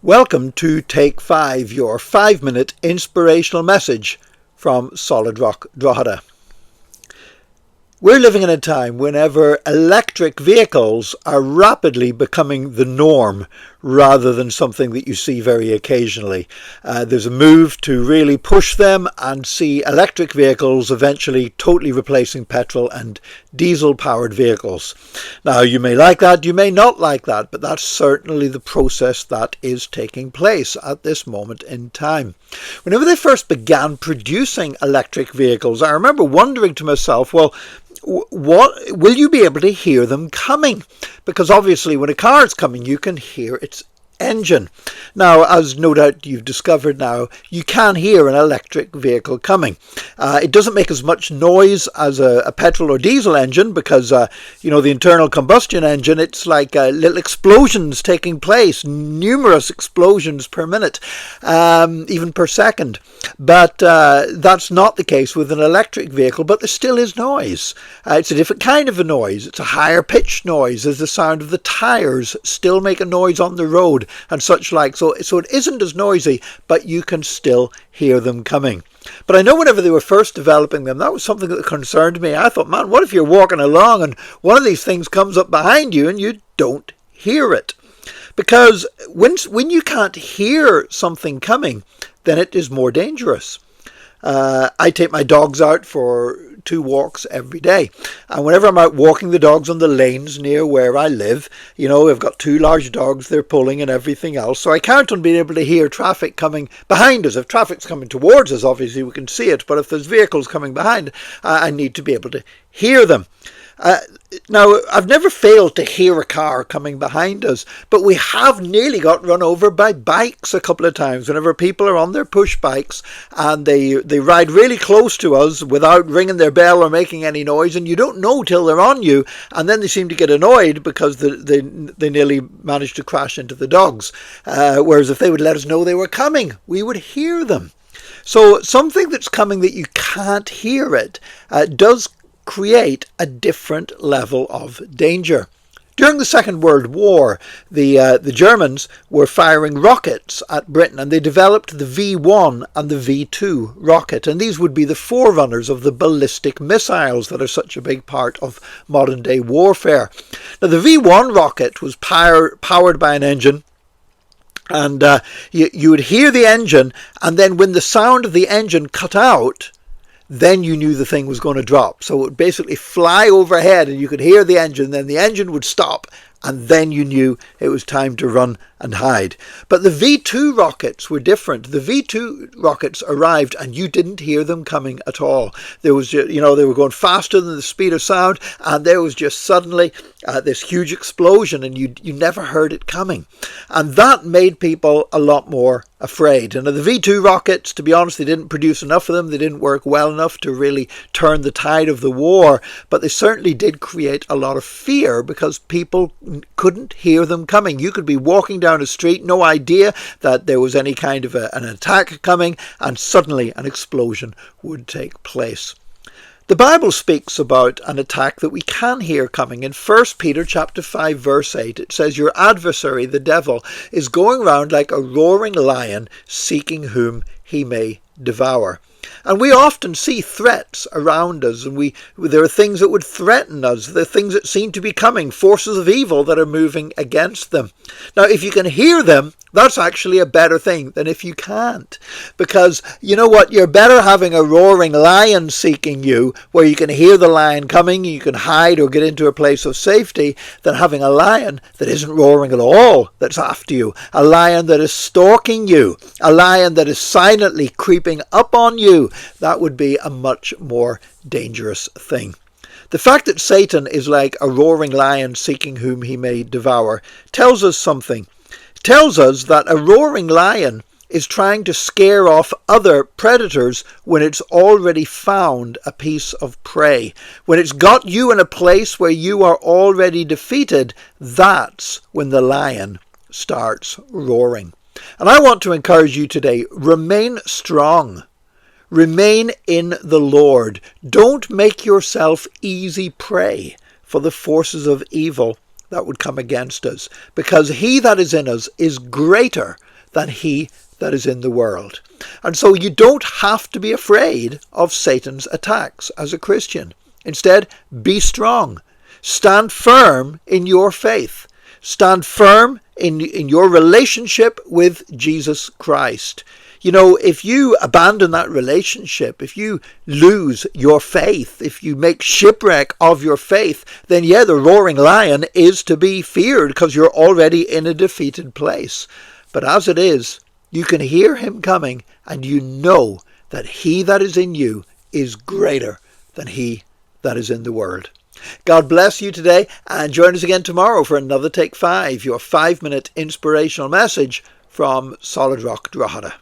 Welcome to Take 5, your 5-minute inspirational message from Solid Rock Drogheda. We're living in a time whenever electric vehicles are rapidly becoming the norm rather than something that you see very occasionally. There's a move to really push them and see electric vehicles eventually totally replacing petrol and diesel-powered vehicles. Now, you may like that, you may not like that, but that's certainly the process that is taking place at this moment in time. Whenever they first began producing electric vehicles, I remember wondering to myself, well, what will you be able to hear them coming? Because obviously when a car is coming, you can hear its engine. Now, as no doubt you've discovered now, you can hear an electric vehicle coming. It doesn't make as much noise as a petrol or diesel engine because, the internal combustion engine, it's like little explosions taking place, numerous explosions per minute, even per second. But that's not the case with an electric vehicle, but there still is noise. It's a different kind of a noise. It's a higher pitched noise as the sound of the tires still make a noise on the road and such like. So it isn't as noisy, but you can still hear them coming. But I know whenever they were first developing them, that was something that concerned me. I thought, man, what if you're walking along and one of these things comes up behind you and you don't hear it? Because when you can't hear something coming, then it is more dangerous. I take my dogs out for 2 walks every day. And whenever I'm out walking the dogs on the lanes near where I live, we've got 2 large dogs, they're pulling and everything else. So I count on being able to hear traffic coming behind us. If traffic's coming towards us, obviously we can see it. But if there's vehicles coming behind, I need to be able to hear them. Now, I've never failed to hear a car coming behind us, but we have nearly got run over by bikes a couple of times. Whenever people are on their push bikes and they ride really close to us without ringing their bell or making any noise, and you don't know till they're on you, and then they seem to get annoyed because they nearly managed to crash into the dogs. Whereas if they would let us know they were coming, we would hear them. So something that's coming that you can't hear it does create a different level of danger. During the Second World War, the Germans were firing rockets at Britain, and they developed the V1 and the V2 rocket, and these would be the forerunners of the ballistic missiles that are such a big part of modern day warfare. Now, the V1 rocket was powered by an engine, and you would hear the engine, and then when the sound of the engine cut out, then you knew the thing was going to drop. So it would basically fly overhead and you could hear the engine, then the engine would stop, and then you knew it was time to run and hide. But the V2 rockets were different. The V2 rockets arrived and you didn't hear them coming at all. There was, they were going faster than the speed of sound, and there was just suddenly this huge explosion, and you never heard it coming. And that made people a lot more afraid. And the V2 rockets, to be honest, they didn't produce enough of them. They didn't work well enough to really turn the tide of the war, but they certainly did create a lot of fear because people couldn't hear them coming. You could be walking down a street, no idea that there was any kind of an attack coming, and suddenly an explosion would take place. The Bible speaks about an attack that we can hear coming. In 1 Peter chapter 5 verse 8, it says, "Your adversary, the devil, is going round like a roaring lion, seeking whom he may devour." And we often see threats around us, and there are things that would threaten us. There are things that seem to be coming, forces of evil that are moving against them. Now, if you can hear them, that's actually a better thing than if you can't. Because, you know what, you're better having a roaring lion seeking you, where you can hear the lion coming, you can hide or get into a place of safety, than having a lion that isn't roaring at all, that's after you. A lion that is stalking you. A lion that is silently creeping up on you. That would be a much more dangerous thing. The fact that Satan is like a roaring lion seeking whom he may devour tells us something. It tells us that a roaring lion is trying to scare off other predators when it's already found a piece of prey. When it's got you in a place where you are already defeated, that's when the lion starts roaring. And I want to encourage you today, remain strong. Remain in the Lord. Don't make yourself easy prey for the forces of evil that would come against us, because he that is in us is greater than he that is in the world. And so you don't have to be afraid of Satan's attacks as a Christian. Instead, be strong. Stand firm in your faith. Stand firm in your relationship with Jesus Christ. You know, if you abandon that relationship, if you lose your faith, if you make shipwreck of your faith, then yeah, the roaring lion is to be feared because you're already in a defeated place. But as it is, you can hear him coming and you know that he that is in you is greater than he that is in the world. God bless you today, and join us again tomorrow for another Take 5, your 5-minute inspirational message from Solid Rock Drogheda.